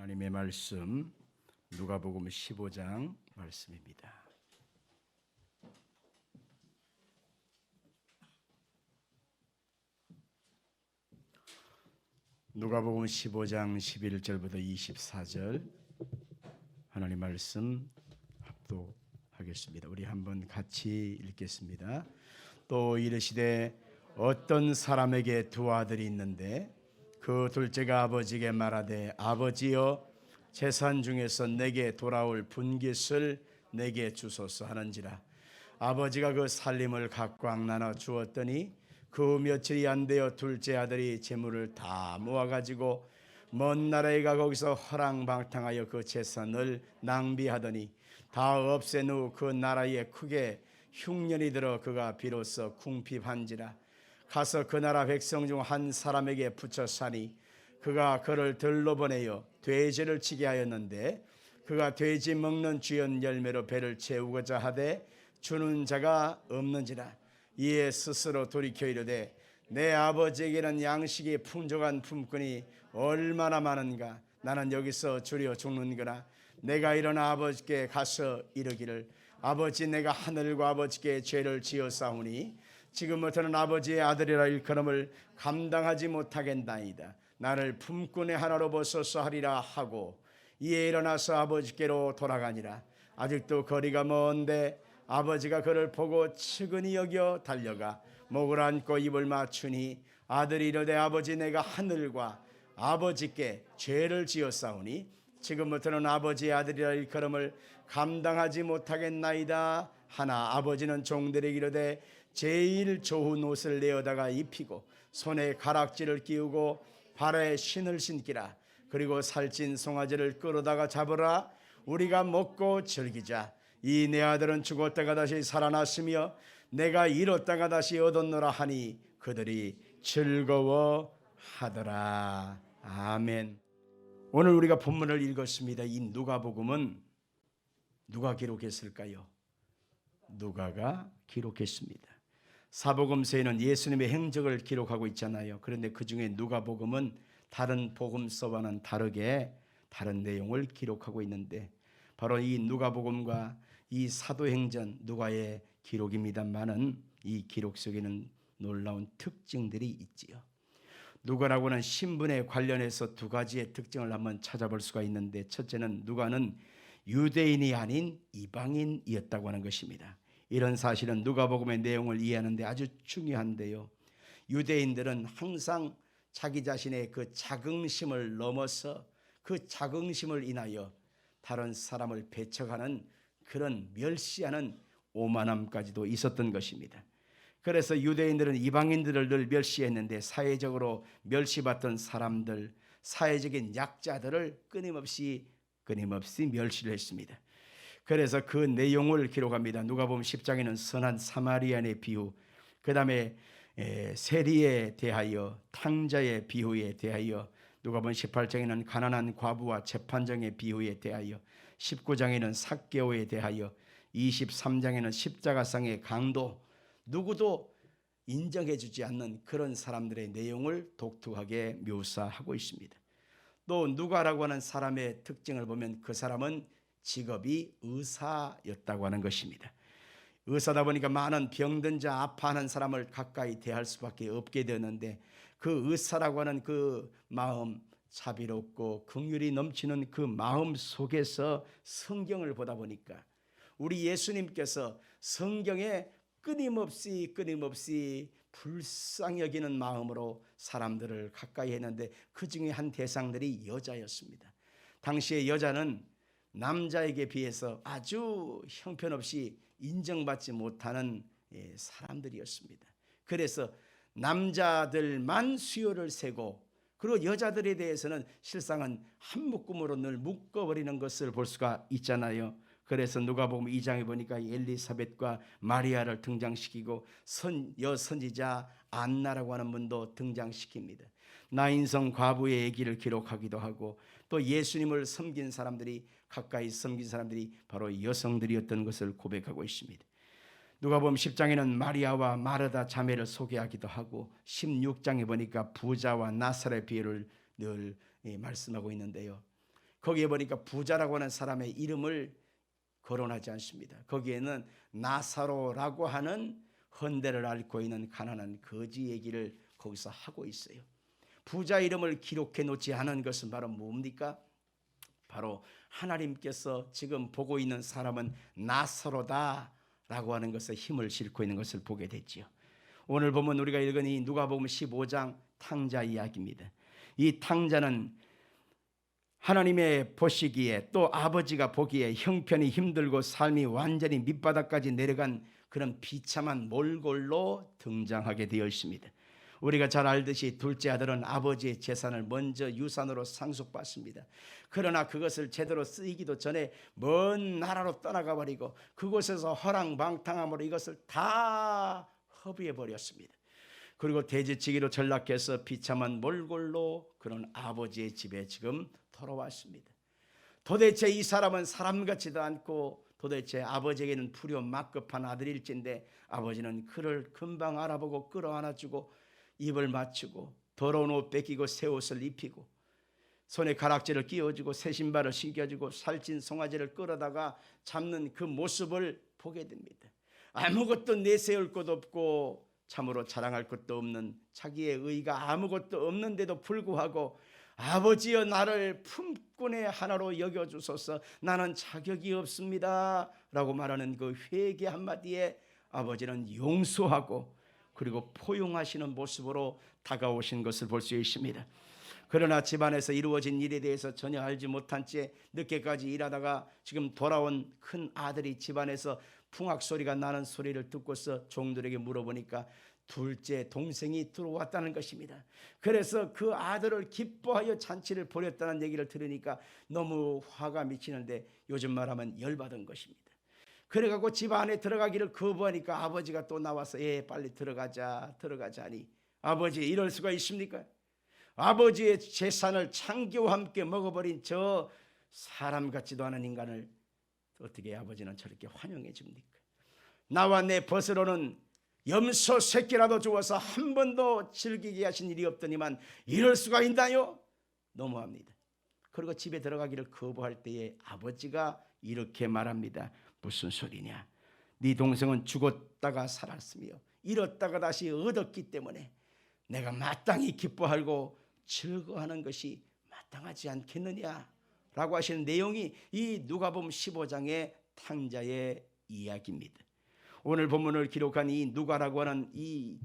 하나님의 말씀 누가복음 15장 말씀입니다. 누가복음 15장 11절부터 24절 하나님 말씀 합독하겠습니다. 우리 한번 같이 읽겠습니다. 또 이르시되 어떤 사람에게 두 아들이 있는데 그 둘째가 아버지에게 말하되 아버지여 재산 중에서 내게 돌아올 분깃을 내게 주소서 하는지라. 아버지가 그 살림을 각각 나눠 주었더니 그 며칠이 안 되어 둘째 아들이 재물을 다 모아가지고 먼 나라에 가 거기서 허랑방탕하여 그 재산을 낭비하더니 다 없앤 후 그 나라에 크게 흉년이 들어 그가 비로소 궁핍한지라. 가서 그 나라 백성 중 한 사람에게 붙여 사니 그가 그를 들러 보내어 돼지를 치게 하였는데 그가 돼지 먹는 주연 열매로 배를 채우고자 하되 주는 자가 없는지라. 이에 스스로 돌이켜 이르되 내 아버지에게는 양식이 풍족한 품꾼이 얼마나 많은가. 나는 여기서 주려 죽는거나. 내가 일어나 아버지께 가서 이르기를 아버지 내가 하늘과 아버지께 죄를 지었사오니 지금부터는 아버지의 아들이라 일컬음을 감당하지 못하겠나이다. 나를 품꾼의 하나로 보소서 하리라 하고 이에 일어나서 아버지께로 돌아가니라. 아직도 거리가 먼데 아버지가 그를 보고 측은히 여겨 달려가 목을 안고 입을 맞추니 아들이 이르되 아버지 내가 하늘과 아버지께 죄를 지었사오니 지금부터는 아버지의 아들이라 일컬음을 감당하지 못하겠나이다 하나 아버지는 종들에게 이르되 제일 좋은 옷을 내어다가 입히고 손에 가락지를 끼우고 발에 신을 신기라. 그리고 살찐 송아지를 끌어다가 잡으라. 우리가 먹고 즐기자. 이 내 아들은 죽었다가 다시 살아났으며 내가 잃었다가 다시 얻었노라 하니 그들이 즐거워하더라. 아멘. 오늘 우리가 본문을 읽었습니다. 이 누가복음은 누가 기록했을까요? 누가가 기록했습니다. 사복음서에는 예수님의 행적을 기록하고 있잖아요. 그런데 그 중에 누가복음은 다른 복음서와는 다르게 다른 내용을 기록하고 있는데 바로 이 누가복음과 이 사도행전 누가의 기록입니다만은 이 기록 속에는 놀라운 특징들이 있지요. 누가라고 하는 신분에 관련해서 두 가지의 특징을 한번 찾아볼 수가 있는데 첫째는 누가는 유대인이 아닌 이방인이었다고 하는 것입니다. 이런 사실은 누가복음의 내용을 이해하는 데 아주 중요한데요. 유대인들은 항상 자기 자신의 그 자긍심을 넘어서 그 자긍심을 인하여 다른 사람을 배척하는 그런 멸시하는 오만함까지도 있었던 것입니다. 그래서 유대인들은 이방인들을 늘 멸시했는데 사회적으로 멸시받던 사람들, 사회적인 약자들을 끊임없이 멸시를 했습니다. 그래서 그 내용을 기록합니다. 누가복음 10장에는 선한 사마리아인의 비유, 그 다음에 세리에 대하여 탕자의 비유에 대하여, 누가복음 18장에는 가난한 과부와 재판장의 비유에 대하여, 19장에는 삭개오에 대하여, 23장에는 십자가상의 강도, 누구도 인정해주지 않는 그런 사람들의 내용을 독특하게 묘사하고 있습니다. 또 누가라고 하는 사람의 특징을 보면 그 사람은 직업이 의사였다고 하는 것입니다. 의사다 보니까 많은 병든 자, 아파하는 사람을 가까이 대할 수밖에 없게 되었는데 그 의사라고 하는 그 마음, 자비롭고 긍휼이 넘치는 그 마음 속에서 성경을 보다 보니까 우리 예수님께서 성경에 끊임없이 불쌍히 여기는 마음으로 사람들을 가까이 했는데 그 중에 한 대상들이 여자였습니다. 당시의 여자는 남자에게 비해서 아주 형편없이 인정받지 못하는 사람들이었습니다. 그래서 남자들만 수요를 세고 그리고 여자들에 대해서는 실상은 한 묶음으로 늘 묶어버리는 것을 볼 수가 있잖아요. 그래서 누가복음 2장에 보니까 엘리사벳과 마리아를 등장시키고 여선지자 안나라고 하는 분도 등장시킵니다. 나인성 과부의 얘기를 기록하기도 하고 또 예수님을 섬긴 사람들이 가까이 섬긴 사람들이 바로 여성들이었던 것을 고백하고 있습니다. 누가복음 10장에는 마리아와 마르다 자매를 소개하기도 하고 16장에 보니까 부자와 나사렛 비유를 늘 말씀하고 있는데요. 거기에 보니까 부자라고 하는 사람의 이름을 거론하지 않습니다. 거기에는 나사로라고 하는 헌데를 앓고 있는 가난한 거지 얘기를 거기서 하고 있어요. 부자 이름을 기록해 놓지 않은 것은 바로 뭡니까? 바로 하나님께서 지금 보고 있는 사람은 나사로다라고 하는 것에 힘을 싣고 있는 것을 보게 됐지요. 오늘 보면 우리가 읽은 이 누가복음 15장 탕자 이야기입니다. 이 탕자는 하나님의 보시기에 또 아버지가 보기에 형편이 힘들고 삶이 완전히 밑바닥까지 내려간 그런 비참한 몰골로 등장하게 되어 있습니다. 우리가 잘 알듯이 둘째 아들은 아버지의 재산을 먼저 유산으로 상속받습니다. 그러나 그것을 제대로 쓰이기도 전에 먼 나라로 떠나가 버리고 그곳에서 허랑방탕함으로 이것을 다 허비해 버렸습니다. 그리고 돼지치기로 전락해서 비참한 몰골로 그런 아버지의 집에 지금 돌아왔습니다. 도대체 이 사람은 사람 같지도 않고 도대체 아버지에게는 불효 막급한 아들일진데 아버지는 그를 금방 알아보고 끌어안아주고 입을 맞추고 더러운 옷 뺏기고 새 옷을 입히고 손에 가락지를 끼워주고 새 신발을 신겨주고 살찐 송아지를 끌어다가 잡는 그 모습을 보게 됩니다. 아무것도 내세울 것 없고 참으로 자랑할 것도 없는 자기의 의가 아무것도 없는데도 불구하고 아버지여 나를 품꾼의 하나로 여겨주소서 나는 자격이 없습니다 라고 말하는 그 회개 한마디에 아버지는 용서하고 그리고 포용하시는 모습으로 다가오신 것을 볼 수 있습니다. 그러나 집안에서 이루어진 일에 대해서 전혀 알지 못한 채 늦게까지 일하다가 지금 돌아온 큰 아들이 집안에서 풍악 소리가 나는 소리를 듣고서 종들에게 물어보니까 둘째 동생이 들어왔다는 것입니다. 그래서 그 아들을 기뻐하여 잔치를 벌였다는 얘기를 들으니까 너무 화가 미치는데 요즘 말하면 열받은 것입니다. 그래갖고 집 안에 들어가기를 거부하니까 아버지가 또 나와서 빨리 들어가자니 아버지 이럴 수가 있습니까? 아버지의 재산을 창기와 함께 먹어버린 저 사람 같지도 않은 인간을 어떻게 아버지는 저렇게 환영해 줍니까? 나와 내 벗으로는 염소 새끼라도 주어서 한 번도 즐기게 하신 일이 없더니만 이럴 수가 있나요? 너무합니다. 그리고 집에 들어가기를 거부할 때에 아버지가 이렇게 말합니다. 무슨 소리냐? 네 동생은 죽었다가 살았으며 잃었다가 다시 얻었기 때문에 내가 마땅히 기뻐하고 즐거워하는 것이 마땅하지 않겠느냐? 라고 하시는 내용이 이 누가복음 15장의 탕자의 이야기입니다. 오늘 본문을 기록한 이 누가라고 하는 이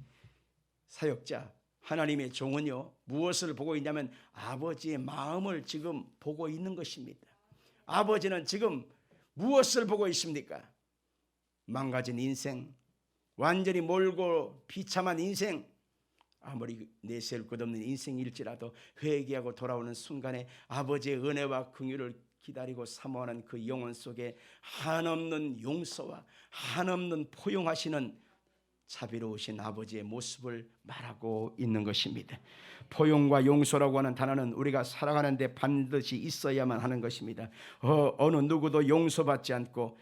사역자 하나님의 종은요 무엇을 보고 있냐면 아버지의 마음을 지금 보고 있는 것입니다. 아버지는 지금 무엇을 보고 있습니까? 망가진 인생, 완전히 몰고 비참한 인생, 아무리 내세울 것 없는 인생일지라도 회개하고 돌아오는 순간에 아버지의 은혜와 긍휼을 기다리고 사모하는 그 영혼 속에 한없는 용서와 한없는 포용하시는 자비로우신 아버지의 모습을 말하고 있는 것입니다. 포용과 용서라고 하는 단어는 우리가 살아가는 데 반드시 있어야만 하는 것입니다. 어느 누구도 용서받지 않고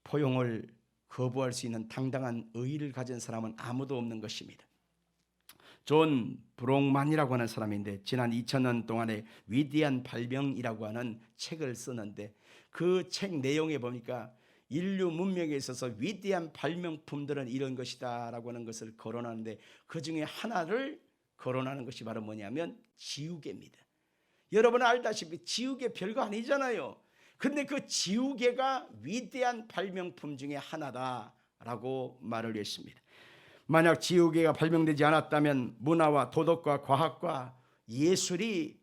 포용을 거부할 수 있는 당당한 의의를 가진 사람은 아무도 없는 것입니다. 존 브롱만이라고 하는 사람인데 지난 2000년 동안에 위대한 발명이라고 하는 책을 쓰는데 그 책 내용에 보니까 인류 문명에 있어서 위대한 발명품들은 이런 것이다 라고 하는 것을 거론하는데 그 중에 하나를 거론하는 것이 바로 뭐냐면 지우개입니다. 여러분 알다시피 지우개 별거 아니잖아요. 근데 그 지우개가 위대한 발명품 중에 하나다라고 말을 했습니다. 만약 지우개가 발명되지 않았다면 문화와 도덕과 과학과 예술이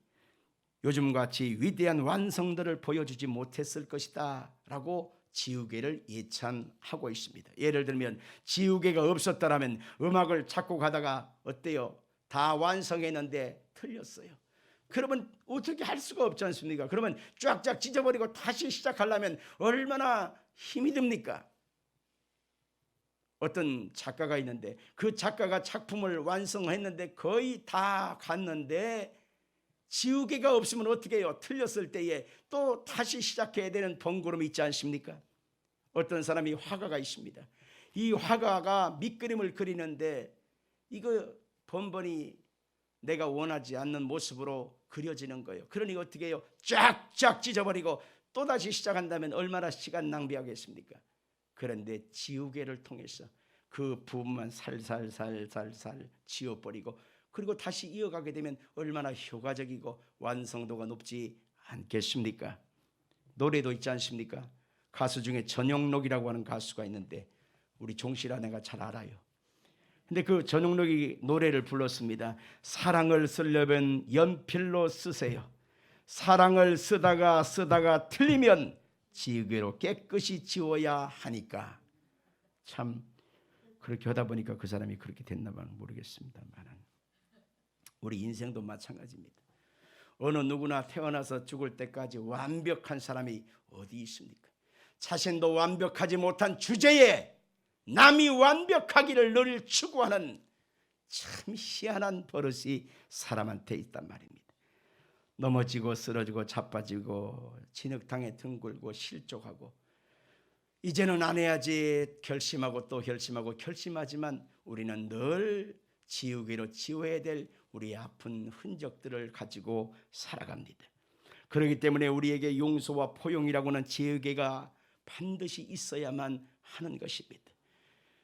요즘같이 위대한 완성들을 보여주지 못했을 것이다 라고 지우개를 예찬하고 있습니다. 예를 들면 지우개가 없었다면 음악을 작곡하다가 어때요? 다 완성했는데 틀렸어요. 그러면 어떻게 할 수가 없지 않습니까? 그러면 쫙쫙 찢어버리고 다시 시작하려면 얼마나 힘이 듭니까? 어떤 작가가 있는데 그 작가가 작품을 완성했는데 거의 다 갔는데 지우개가 없으면 어떻게 해요? 틀렸을 때에 또 다시 시작해야 되는 번거로움이 있지 않습니까? 어떤 사람이 화가가 있습니다. 이 화가가 밑그림을 그리는데 이거 번번이 내가 원하지 않는 모습으로 그려지는 거예요. 그러니 어떻게 해요? 쫙쫙 찢어버리고 또다시 시작한다면 얼마나 시간 낭비하겠습니까? 그런데 지우개를 통해서 그 부분만 살살살살살 지워버리고 그리고 다시 이어가게 되면 얼마나 효과적이고 완성도가 높지 않겠습니까? 노래도 있지 않습니까? 가수 중에 전영록이라고 하는 가수가 있는데 우리 종실 아내가 잘 알아요. 근데 그 전영록이 노래를 불렀습니다. 사랑을 쓰려면 연필로 쓰세요. 사랑을 쓰다가 틀리면 지우개로 깨끗이 지워야 하니까. 참 그렇게 하다 보니까 그 사람이 그렇게 됐나 봐 모르겠습니다만 우리 인생도 마찬가지입니다. 어느 누구나 태어나서 죽을 때까지 완벽한 사람이 어디 있습니까? 자신도 완벽하지 못한 주제에 남이 완벽하기를 늘 추구하는 참 희한한 버릇이 사람한테 있단 말입니다. 넘어지고 쓰러지고 자빠지고 진흙탕에 뒹굴고 실족하고 이제는 안 해야지 결심하고 또 결심하지만 우리는 늘 지우개로 지워야 될 우리 아픈 흔적들을 가지고 살아갑니다. 그렇기 때문에 우리에게 용서와 포용이라고 하는 지우개가 반드시 있어야만 하는 것입니다.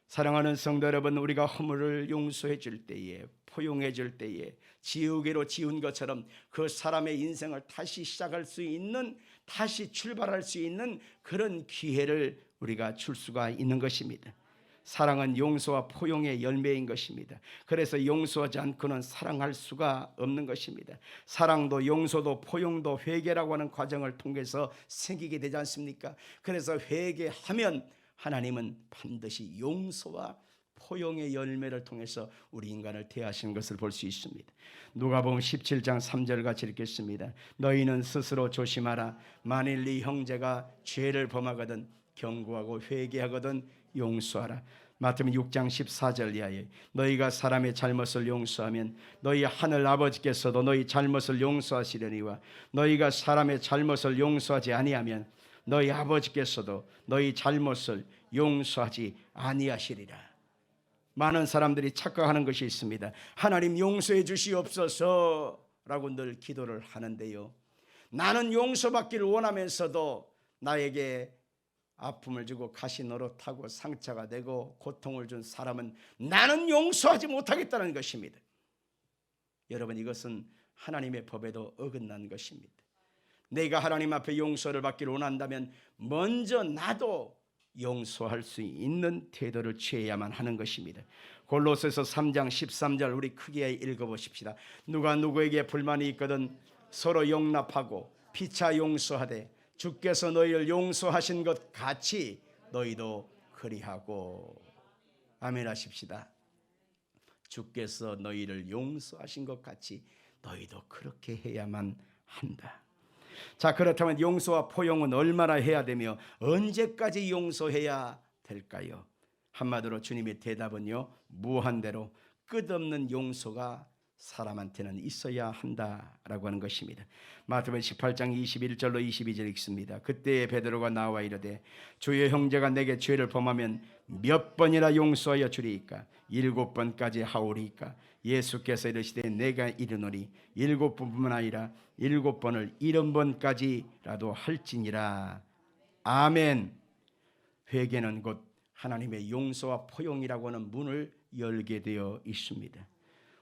사랑하는 성도 여러분, 우리가 허물을 용서해 줄 때에 포용해 줄 때에 지우개로 지운 것처럼 그 사람의 인생을 다시 시작할 수 있는 다시 출발할 수 있는 그런 기회를 우리가 줄 수가 있는 것입니다. 사랑은 용서와 포용의 열매인 것입니다. 그래서 용서하지 않고는 사랑할 수가 없는 것입니다. 사랑도 용서도 포용도 회개라고 하는 과정을 통해서 생기게 되지 않습니까? 그래서 회개하면 하나님은 반드시 용서와 포용의 열매를 통해서 우리 인간을 대하시는 것을 볼 수 있습니다. 누가복음 17장 3절 같이 읽겠습니다. 너희는 스스로 조심하라. 만일 네 형제가 죄를 범하거든 경고하고 회개하거든 용서하라. 마태복음 6장 14절 이하에 너희가 사람의 잘못을 용서하면 너희 하늘 아버지께서도 너희 잘못을 용서하시려니와 너희가 사람의 잘못을 용서하지 아니하면 너희 아버지께서도 너희 잘못을 용서하지 아니하시리라. 많은 사람들이 착각하는 것이 있습니다. 하나님 용서해 주시옵소서 라고 늘 기도를 하는데요, 나는 용서받기를 원하면서도 나에게 아픔을 주고 가시 노릇하고 상처가 되고 고통을 준 사람은 나는 용서하지 못하겠다는 것입니다. 여러분, 이것은 하나님의 법에도 어긋난 것입니다. 내가 하나님 앞에 용서를 받기를 원한다면 먼저 나도 용서할 수 있는 태도를 취해야만 하는 것입니다. 골로새서 3장 13절 우리 크게 읽어보십시다. 누가 누구에게 불만이 있거든 서로 용납하고 피차 용서하되 주께서 너희를 용서하신 것 같이 너희도 그리하고. 아멘 하십시다. 주께서 너희를 용서하신 것 같이 너희도 그렇게 해야만 한다. 자, 그렇다면 용서와 포용은 얼마나 해야 되며 언제까지 용서해야 될까요? 한마디로 주님의 대답은요, 무한대로 끝없는 용서가 사람한테는 있어야 한다라고 하는 것입니다. 마태복음 18장 21절로 22절 읽습니다. 그때 베드로가 나와 이르되 주의 형제가 내게 죄를 범하면 몇 번이나 용서하여 주리이까? 7번까지 하오리이까? 예수께서 이르시되 내가 이르노니 7번뿐만 아니라 7번을 70번까지라도 할지니라. 아멘. 회개는 곧 하나님의 용서와 포용이라고 하는 문을 열게 되어 있습니다.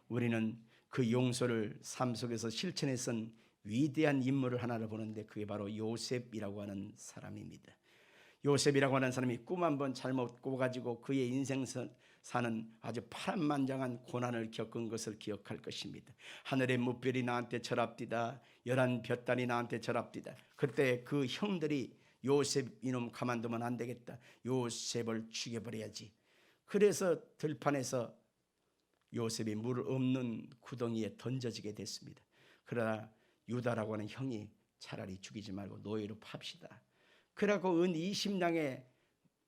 우리는 그 용서를 삶 속에서 실천했던 위대한 인물을 하나를 보는데 그게 바로 요셉이라고 하는 사람입니다. 요셉이라고 하는 사람이 꿈 한 번 잘못 꿔가지고 그의 인생 사는 아주 파란만장한 고난을 겪은 것을 기억할 것입니다. 하늘의 무별이 나한테 절합디다. 11볕달이 나한테 절합디다. 그때 그 형들이 요셉 이놈 가만두면 안 되겠다. 요셉을 죽여버려야지. 그래서 들판에서 요셉이 물 없는 구덩이에 던져지게 됐습니다. 그러나 유다라고 하는 형이 차라리 죽이지 말고 노예로 팝시다. 그러고 은 20냥의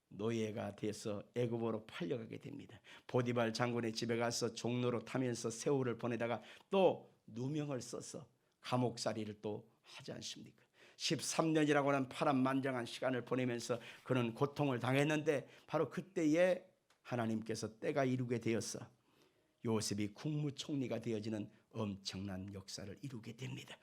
노예가 돼서 애굽으로 팔려가게 됩니다. 보디발 장군의 집에 가서 종로로 타면서 세월을 보내다가 또 누명을 써서 감옥살이를 또 하지 않습니까? 13년이라고 하는 파란만장한 시간을 보내면서 그는 고통을 당했는데 바로 그때에 하나님께서 때가 이루게 되었어 요셉이 국무총리가 되어지는 엄청난 역사를 이루게 됩니다.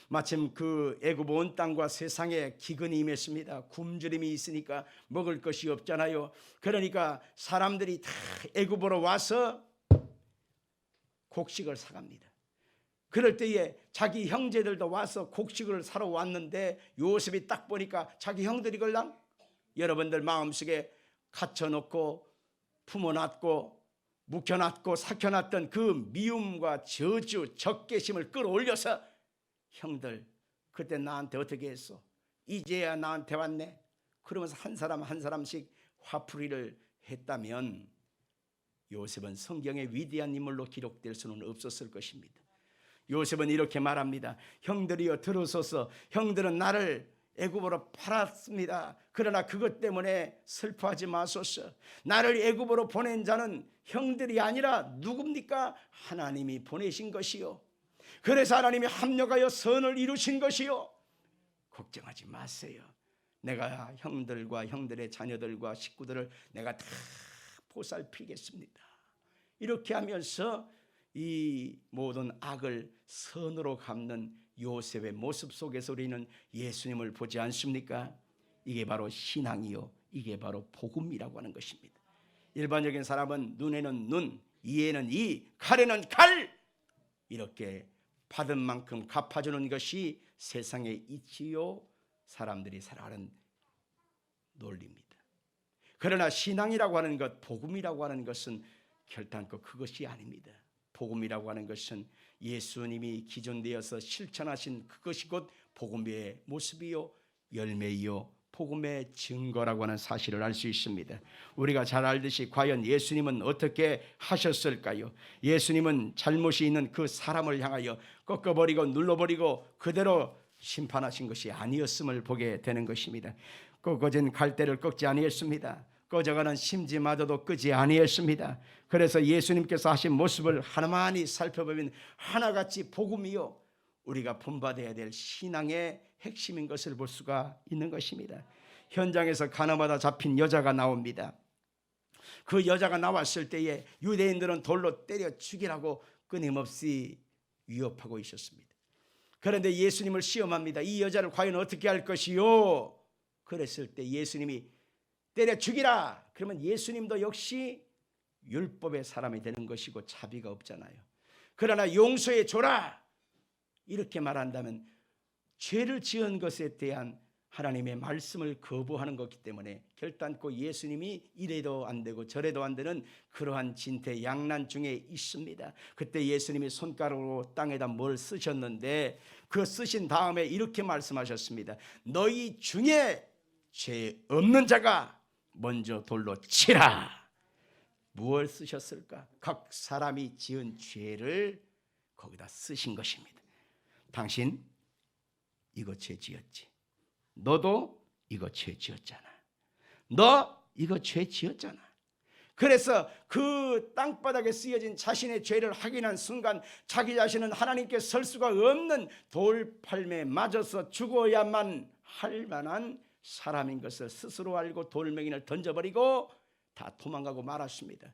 마침 그 애굽 온 땅과 세상에 기근이 임했습니다. 굶주림이 있으니까 먹을 것이 없잖아요. 그러니까 사람들이 다 애굽으로 와서 곡식을 사갑니다. 그럴 때에 자기 형제들도 와서 곡식을 사러 왔는데 요셉이 딱 보니까 자기 형들이 걸랑 여러분들 마음속에 갇혀놓고 품어놨고 묵혀놨고 삭혀놨던 그 미움과 저주 적개심을 끌어올려서 형들 그때 나한테 어떻게 했어? 이제야 나한테 왔네? 그러면서 한 사람 한 사람씩 화풀이를 했다면 요셉은 성경의 위대한 인물로 기록될 수는 없었을 것입니다. 요셉은 이렇게 말합니다. 형들이여 들으소서. 형들은 나를 애굽으로 팔았습니다. 그러나 그것 때문에 슬퍼하지 마소서. 나를 애굽으로 보낸 자는 형들이 아니라 누굽니까? 하나님이 보내신 것이요. 그래서 하나님이 합력하여 선을 이루신 것이요. 걱정하지 마세요. 내가 형들과 형들의 자녀들과 식구들을 내가 다 보살피겠습니다. 이렇게 하면서 이 모든 악을 선으로 갚는 요셉의 모습 속에서 우리는 예수님을 보지 않습니까? 이게 바로 신앙이요, 이게 바로 복음이라고 하는 것입니다. 일반적인 사람은 눈에는 눈, 이에는 이, 칼에는 칼, 이렇게 받은 만큼 갚아주는 것이 세상에 있지요. 사람들이 살아가는 논리입니다. 그러나 신앙이라고 하는 것, 복음이라고 하는 것은 결단코 그것이 아닙니다. 복음이라고 하는 것은 예수님이 기존되어서 실천하신 그것이 곧 복음의 모습이요, 열매이요, 복음의 증거라고 하는 사실을 알 수 있습니다. 우리가 잘 알듯이 과연 예수님은 어떻게 하셨을까요? 예수님은 잘못이 있는 그 사람을 향하여 꺾어버리고 눌러버리고 그대로 심판하신 것이 아니었음을 보게 되는 것입니다. 꺾어진 갈대를 꺾지 아니했습니다. 꺼져가는 심지마저도 끄지 아니했습니다. 그래서 예수님께서 하신 모습을 하나만이 살펴보면 하나같이 복음이요, 우리가 본받아야 될 신앙의 핵심인 것을 볼 수가 있는 것입니다. 현장에서 가나마다 잡힌 여자가 나옵니다. 그 여자가 나왔을 때에 유대인들은 돌로 때려 죽이라고 끊임없이 위협하고 있었습니다. 그런데 예수님을 시험합니다. 이 여자를 과연 어떻게 할 것이요? 그랬을 때 예수님이 때려 죽이라. 그러면 예수님도 역시 율법의 사람이 되는 것이고 자비가 없잖아요. 그러나 용서해 줘라 이렇게 말한다면 죄를 지은 것에 대한 하나님의 말씀을 거부하는 것이기 때문에 결단코 예수님이 이래도 안 되고 저래도 안 되는 그러한 진퇴양난 중에 있습니다. 그때 예수님이 손가락으로 땅에다 뭘 쓰셨는데 그 쓰신 다음에 이렇게 말씀하셨습니다. 너희 중에 죄 없는 자가 먼저 돌로 치라. 무엇을 쓰셨을까? 각 사람이 지은 죄를 거기다 쓰신 것입니다. 당신 이거 죄 지었지. 너도 이거 죄 지었잖아. 너 이거 죄 지었잖아. 그래서 그 땅바닥에 쓰여진 자신의 죄를 확인한 순간 자기 자신은 하나님께 설 수가 없는 돌팔매에 맞아서 죽어야만 할 만한 사람인 것을 스스로 알고 돌멩이를 던져버리고 다 도망가고 말았습니다.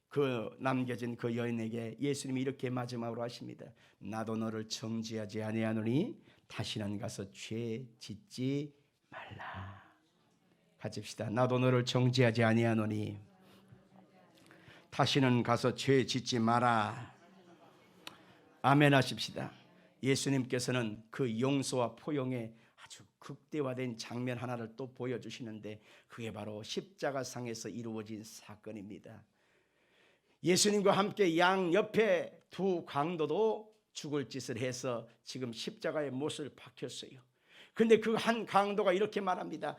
그 남겨진 그 여인에게 예수님이 이렇게 마지막으로 하십니다. 나도 너를 정죄하지 아니하노니 다시는 가서 죄 짓지 말라. 같이 합시다. 나도 너를 정죄하지 아니하노니 다시는 가서 죄 짓지 마라. 아멘 하십시다. 예수님께서는 그 용서와 포용의 아주 극대화된 장면 하나를 또 보여주시는데 그게 바로 십자가상에서 이루어진 사건입니다. 예수님과 함께 양옆에 두 강도도 죽을 짓을 해서 지금 십자가의 못을 박혔어요. 그런데 그 한 강도가 이렇게 말합니다.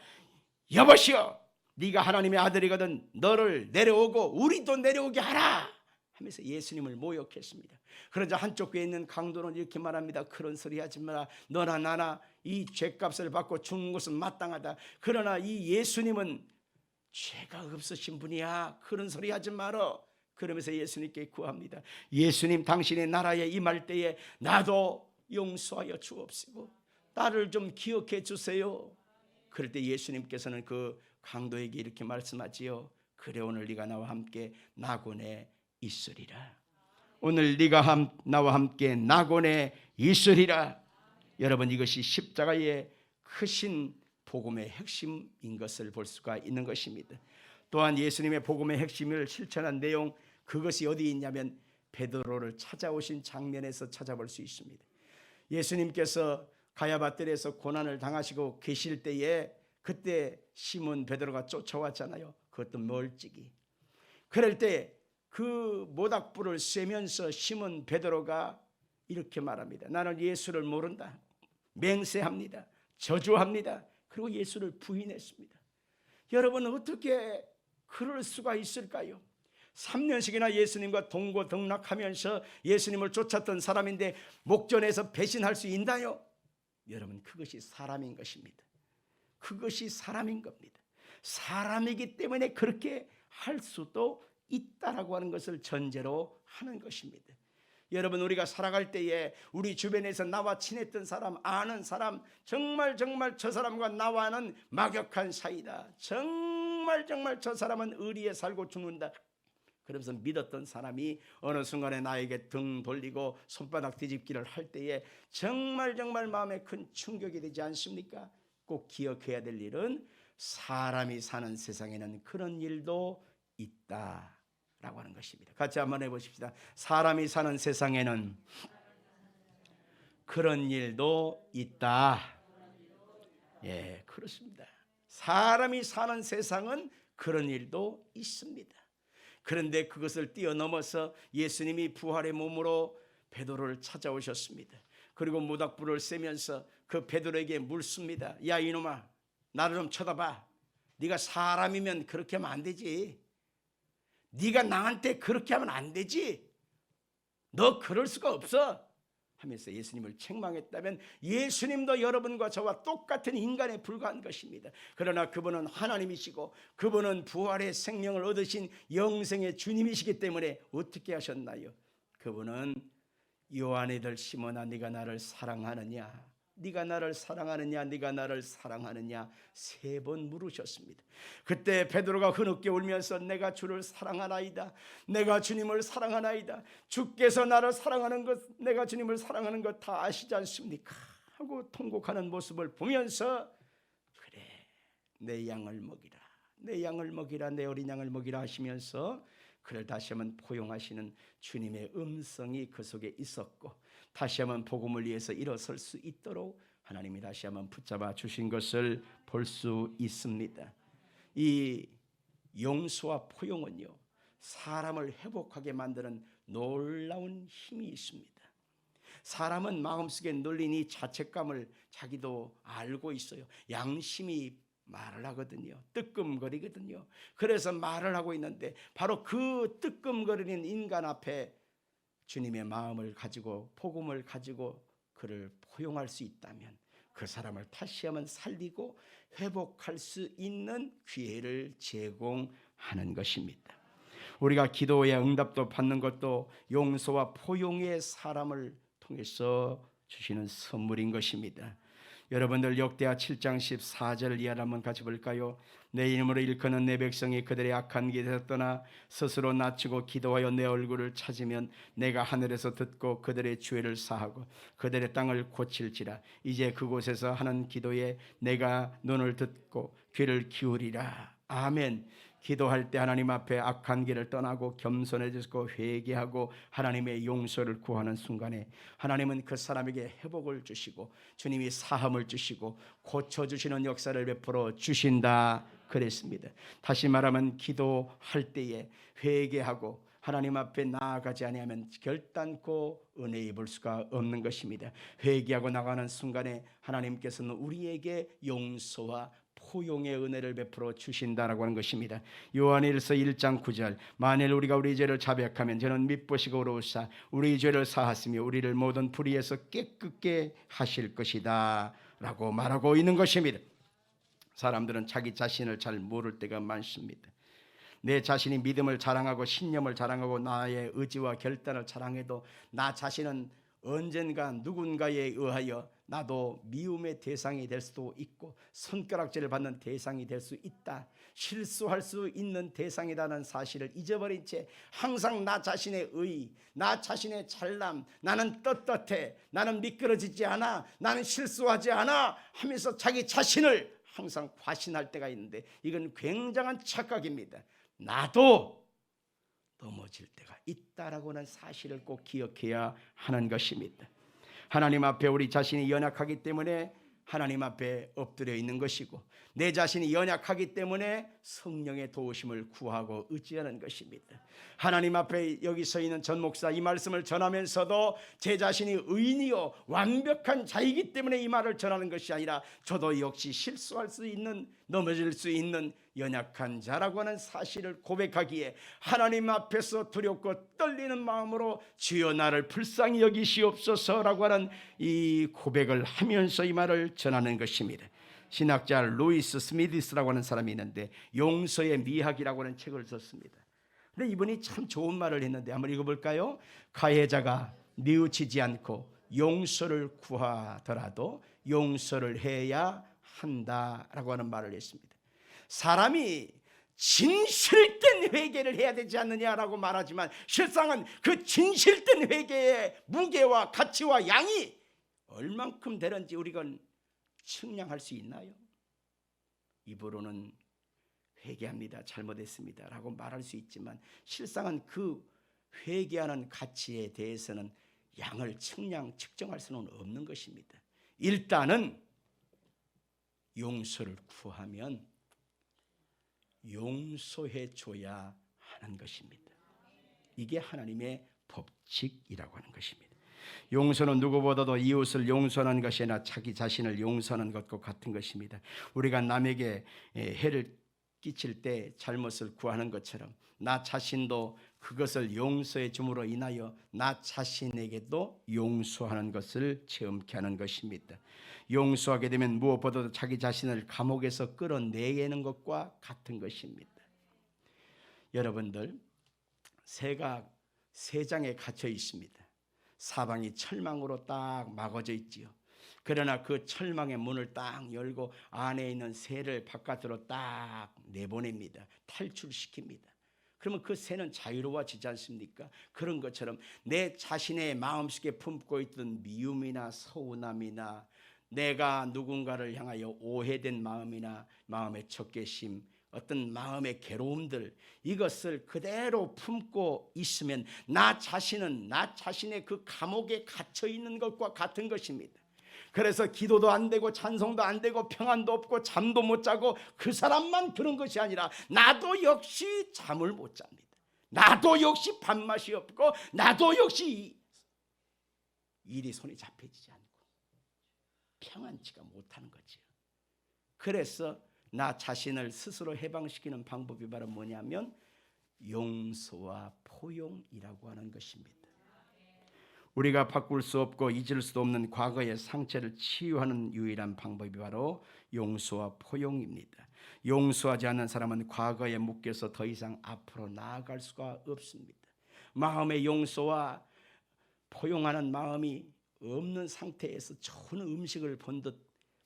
여보시오, 네가 하나님의 아들이거든 너를 내려오고 우리도 내려오게 하라 하면서 예수님을 모욕했습니다. 그러자 한쪽 귀에 있는 강도는 이렇게 말합니다. 그런 소리 하지 마라. 너나 나나 이 죄값을 받고 죽는 것은 마땅하다. 그러나 이 예수님은 죄가 없으신 분이야. 그런 소리 하지 마라. 그러면서 예수님께 구합니다. 예수님, 당신의 나라에 임할 때에 나도 용서하여 주옵시고 나를 좀 기억해 주세요. 그럴 때 예수님께서는 그 강도에게 이렇게 말씀하지요. 그래 오늘 네가 나와 함께 낙원에 있으리라. 오늘 네가 나와 함께 낙원에 있으리라. 여러분, 이것이 십자가의 크신 복음의 핵심인 것을 볼 수가 있는 것입니다. 또한 예수님의 복음의 핵심을 실천한 내용, 그것이 어디 있냐면 베드로를 찾아오신 장면에서 찾아볼 수 있습니다. 예수님께서 가야바뜰에서 고난을 당하시고 계실 때에 그때 시몬 베드로가 쫓아왔잖아요. 그것도 멀찍이. 그럴 때 그 모닥불을 쐬면서 시몬 베드로가 이렇게 말합니다. 나는 예수를 모른다. 맹세합니다. 저주합니다. 그리고 예수를 부인했습니다. 여러분은 어떻게 그럴 수가 있을까요? 3년씩이나 예수님과 동고동락하면서 예수님을 쫓았던 사람인데 목전에서 배신할 수 있나요? 여러분, 그것이 사람인 것입니다. 그것이 사람인 겁니다. 사람이기 때문에 그렇게 할 수도 있다라고 하는 것을 전제로 하는 것입니다. 여러분, 우리가 살아갈 때에 우리 주변에서 나와 친했던 사람, 아는 사람, 정말 저 사람과 나와는 막역한 사이다. 정말 저 사람은 의리에 살고 죽는다. 그러면서 믿었던 사람이 어느 순간에 나에게 등 돌리고 손바닥 뒤집기를 할 때에 정말 마음에 큰 충격이 되지 않습니까? 꼭 기억해야 될 일은 사람이 사는 세상에는 그런 일도 있다라고 하는 것입니다. 같이 한번 해보십시다. 사람이 사는 세상에는 그런 일도 있다. 예, 그렇습니다. 사람이 사는 세상은 그런 일도 있습니다. 그런데 그것을 뛰어넘어서 예수님이 부활의 몸으로 베드로를 찾아오셨습니다. 그리고 모닥불을 쐬면서 그 베드로에게 묻습니다. 야, 이놈아, 나를 좀 쳐다봐. 네가 사람이면 그렇게 하면 안 되지. 네가 나한테 그렇게 하면 안 되지. 너 그럴 수가 없어 하면서 예수님을 책망했다면 예수님도 여러분과 저와 똑같은 인간에 불과한 것입니다. 그러나 그분은 하나님이시고 그분은 부활의 생명을 얻으신 영생의 주님이시기 때문에 어떻게 하셨나요? 그분은 요한의 시몬아, 네가 나를 사랑하느냐? 네가 나를 사랑하느냐? 네가 나를 사랑하느냐? 3번 물으셨습니다. 그때 베드로가 흐느껴 울면서 내가 주를 사랑하나이다. 내가 주님을 사랑하나이다. 주께서 나를 사랑하는 것, 내가 주님을 사랑하는 것 다 아시지 않습니까? 하고 통곡하는 모습을 보면서 그래, 내 양을 먹이라. 내 양을 먹이라. 내 어린 양을 먹이라 하시면서 그를 다시 한번 포용하시는 주님의 음성이 그 속에 있었고 다시 한번 복음을 위해서 일어설 수 있도록 하나님이 다시 한번 붙잡아 주신 것을 볼 수 있습니다. 이 용서와 포용은요, 사람을 회복하게 만드는 놀라운 힘이 있습니다. 사람은 마음속에 눌린 이 자책감을 자기도 알고 있어요. 양심이 말을 하거든요. 뜨끔거리거든요. 그래서 말을 하고 있는데 바로 그 뜨끔거리는 인간 앞에 주님의 마음을 가지고 복음을 가지고 그를 포용할 수 있다면 그 사람을 다시 한번 살리고 회복할 수 있는 기회를 제공하는 것입니다. 우리가 기도의 응답도 받는 것도 용서와 포용의 사람을 통해서 주시는 선물인 것입니다. 여러분들 역대하 7장 14절 이하를 한번 같이 볼까요? 내 이름으로 일컫는 내 백성이 그들의 악한 길에서 떠나 스스로 낮추고 기도하여 내 얼굴을 찾으면 내가 하늘에서 듣고 그들의 죄를 사하고 그들의 땅을 고칠지라. 이제 그곳에서 하는 기도에 내가 눈을 듣고 귀를 기울이라. 아멘. 기도할 때 하나님 앞에 악한 길을 떠나고 겸손해지고 회개하고 하나님의 용서를 구하는 순간에 하나님은 그 사람에게 회복을 주시고 주님이 사함을 주시고 고쳐주시는 역사를 베풀어 주신다 그랬습니다. 다시 말하면 기도할 때에 회개하고 하나님 앞에 나아가지 아니하면 결단코 은혜 입을 수가 없는 것입니다. 회개하고 나가는 순간에 하나님께서는 우리에게 용서와 포용의 은혜를 베풀어 주신다라고 하는 것입니다. 요한일서 1장 9절 만일 우리가 우리 죄를 자백하면 저는 미쁘시고 의로우사 우리 죄를 사하시며 우리를 모든 불의에서 깨끗게 하실 것이다 라고 말하고 있는 것입니다. 사람들은 자기 자신을 잘 모를 때가 많습니다. 내 자신이 믿음을 자랑하고 신념을 자랑하고 나의 의지와 결단을 자랑해도 나 자신은 언젠가 누군가에 의하여 나도 미움의 대상이 될 수도 있고 손가락질을 받는 대상이 될 수 있다. 실수할 수 있는 대상이라는 사실을 잊어버린 채 항상 나 자신의 의, 나 자신의 잘남, 나는 떳떳해, 나는 미끄러지지 않아, 나는 실수하지 않아 하면서 자기 자신을 항상 과신할 때가 있는데 이건 굉장한 착각입니다. 나도 넘어질 때가 있다라고는 사실을 꼭 기억해야 하는 것입니다. 하나님 앞에 우리 자신이 연약하기 때문에 하나님 앞에 엎드려 있는 것이고 내 자신이 연약하기 때문에 성령의 도우심을 구하고 의지하는 것입니다. 하나님 앞에 여기 서 있는 전 목사 이 말씀을 전하면서도 제 자신이 의인이요 완벽한 자이기 때문에 이 말을 전하는 것이 아니라 저도 역시 실수할 수 있는, 넘어질 수 있는 연약한 자라고 하는 사실을 고백하기에 하나님 앞에서 두렵고 떨리는 마음으로 주여 나를 불쌍히 여기시옵소서라고 하는 이 고백을 하면서 이 말을 전하는 것입니다. 신학자 루이스 스미디스라고 하는 사람이 있는데 용서의 미학이라고 하는 책을 썼습니다. 근데 이분이 참 좋은 말을 했는데 한번 읽어볼까요? 가해자가 뉘우치지 않고 용서를 구하더라도 용서를 해야 한다라고 하는 말을 했습니다. 사람이 진실된 회개를 해야 되지 않느냐라고 말하지만 실상은 그 진실된 회개의 무게와 가치와 양이 얼만큼 되는지 우리가 측량할 수 있나요? 입으로는 회개합니다, 잘못했습니다 라고 말할 수 있지만 실상은 그 회개하는 가치에 대해서는 양을 측정할 수는 없는 것입니다. 일단은 용서를 구하면 용서해 줘야 하는 것입니다. 이게 하나님의 법칙이라고 하는 것입니다. 용서는 누구보다도 이웃을 용서하는 것이 아니라 자기 자신을 용서하는 것과 같은 것입니다. 우리가 남에게 해를 끼칠 때 잘못을 구하는 것처럼 나 자신도 그것을 용서해 줌으로 인하여 나 자신에게도 용서하는 것을 체험케 하는 것입니다. 용서하게 되면 무엇보다도 자기 자신을 감옥에서 끌어내는 것과 같은 것입니다. 여러분들 새가 세 장에 갇혀 있습니다. 사방이 철망으로 딱 막아져 있지요. 그러나 그 철망의 문을 딱 열고 안에 있는 새를 바깥으로 딱 내보냅니다. 탈출시킵니다. 그러면 그 새는 자유로워지지 않습니까? 그런 것처럼 내 자신의 마음속에 품고 있던 미움이나 서운함이나 내가 누군가를 향하여 오해된 마음이나 마음의 적개심, 어떤 마음의 괴로움들, 이것을 그대로 품고 있으면 나 자신은 나 자신의 그 감옥에 갇혀 있는 것과 같은 것입니다. 그래서 기도도 안 되고 찬송도 안 되고 평안도 없고 잠도 못 자고 그 사람만 그런 것이 아니라 나도 역시 잠을 못 잡니다. 나도 역시 밥맛이 없고 나도 역시 일이 손에 잡혀지지 않고 평안치가 못하는 거죠. 그래서 나 자신을 스스로 해방시키는 방법이 바로 뭐냐면 용서와 포용이라고 하는 것입니다. 우리가 바꿀 수 없고 잊을 수도 없는 과거의 상처를 치유하는 유일한 방법이 바로 용서와 포용입니다. 용서하지 않는 사람은 과거에 묶여서 더 이상 앞으로 나아갈 수가 없습니다. 마음의 용서와 포용하는 마음이 없는 상태에서 좋은 음식을 본듯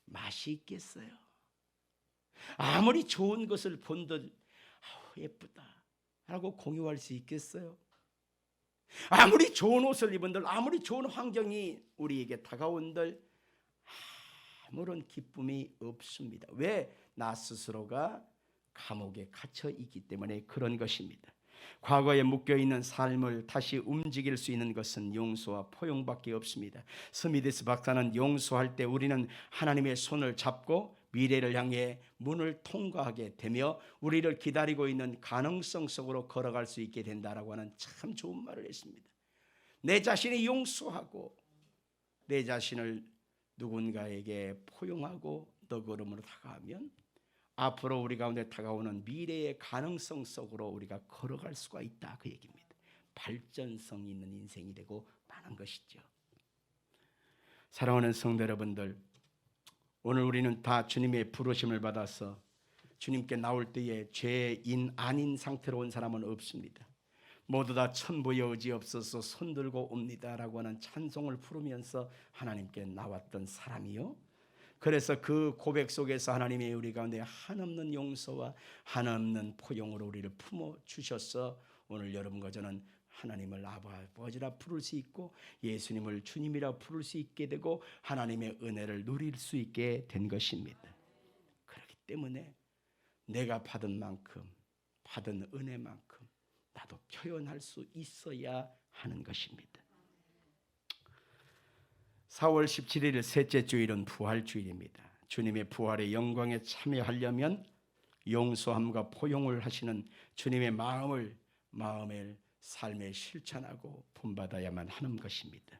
맛이 있겠어요? 아무리 좋은 것을 본들 예쁘다 라고 공유할 수 있겠어요? 아무리 좋은 옷을 입은들, 아무리 좋은 환경이 우리에게 다가온들 아무런 기쁨이 없습니다. 왜? 나 스스로가 감옥에 갇혀 있기 때문에 그런 것입니다. 과거에 묶여있는 삶을 다시 움직일 수 있는 것은 용서와 포용밖에 없습니다. 스미디스 박사는 용서할 때 우리는 하나님의 손을 잡고 미래를 향해 문을 통과하게 되며 우리를 기다리고 있는 가능성 속으로 걸어갈 수 있게 된다라고 하는 참 좋은 말을 했습니다. 내 자신이 용서하고 내 자신을 누군가에게 포용하고 너그러움으로 다가가면 앞으로 우리 가운데 다가오는 미래의 가능성 속으로 우리가 걸어갈 수가 있다, 그 얘기입니다. 발전성 있는 인생이 되고 마는 것이죠. 사랑하는 성도 여러분들, 오늘 우리는 다 주님의 부르심을 받아서 주님께 나올 때에 죄인 아닌 상태로 온 사람은 없습니다. 모두 다 천부의 의지 없어서 손들고 옵니다라고 하는 찬송을 부르면서 하나님께 나왔던 사람이요. 그래서 그 고백 속에서 하나님이 우리 가운데 한없는 용서와 한없는 포용으로 우리를 품어 주셔서 오늘 여러분과 저는 하나님을 아버지라 부를 수 있고 예수님을 주님이라 부를 수 있게 되고 하나님의 은혜를 누릴 수 있게 된 것입니다. 그렇기 때문에 내가 받은 만큼, 받은 은혜만큼 나도 표현할 수 있어야 하는 것입니다. 4월 17일 셋째 주일은 부활주일입니다. 주님의 부활의 영광에 참여하려면 용서함과 포용을 하시는 주님의 마음의 삶에 실천하고 본받아야만 하는 것입니다.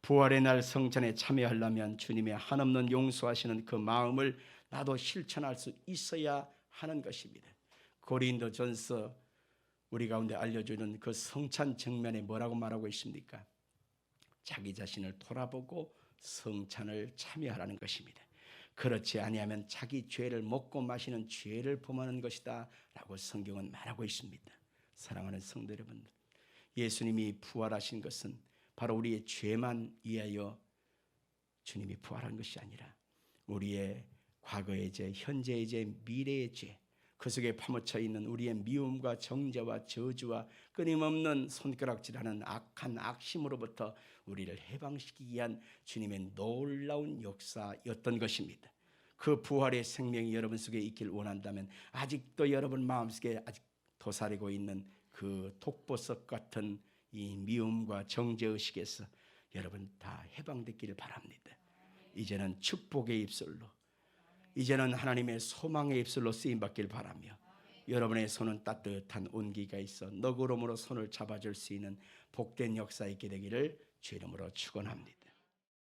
부활의 날 성찬에 참여하려면 주님의 한없는 용서하시는 그 마음을 나도 실천할 수 있어야 하는 것입니다. 고린도전서 우리 가운데 알려주는 그 성찬 정면에 뭐라고 말하고 있습니까? 자기 자신을 돌아보고 성찬을 참여하라는 것입니다. 그렇지 아니하면 자기 죄를 먹고 마시는 죄를 범하는 것이다 라고 성경은 말하고 있습니다. 사랑하는 성도 여러분, 예수님이 부활하신 것은 바로 우리의 죄만 위하여 주님이 부활한 것이 아니라 우리의 과거의 죄, 현재의 죄, 미래의 죄, 그 속에 파묻혀 있는 우리의 미움과 정죄와 저주와 끊임없는 손가락질하는 악한 악심으로부터 우리를 해방시키기 위한 주님의 놀라운 역사였던 것입니다. 그 부활의 생명이 여러분 속에 있길 원한다면 아직도 여러분 마음속에 아직 도사리고 있는 그 독보석 같은 이 미움과 정죄의식에서 여러분 다 해방되기를 바랍니다. 이제는 축복의 입술로, 이제는 하나님의 소망의 입술로 쓰임받길 바라며 여러분의 손은 따뜻한 온기가 있어 너그러움으로 손을 잡아줄 수 있는 복된 역사 있게 되기를 주 이름으로 축원합니다.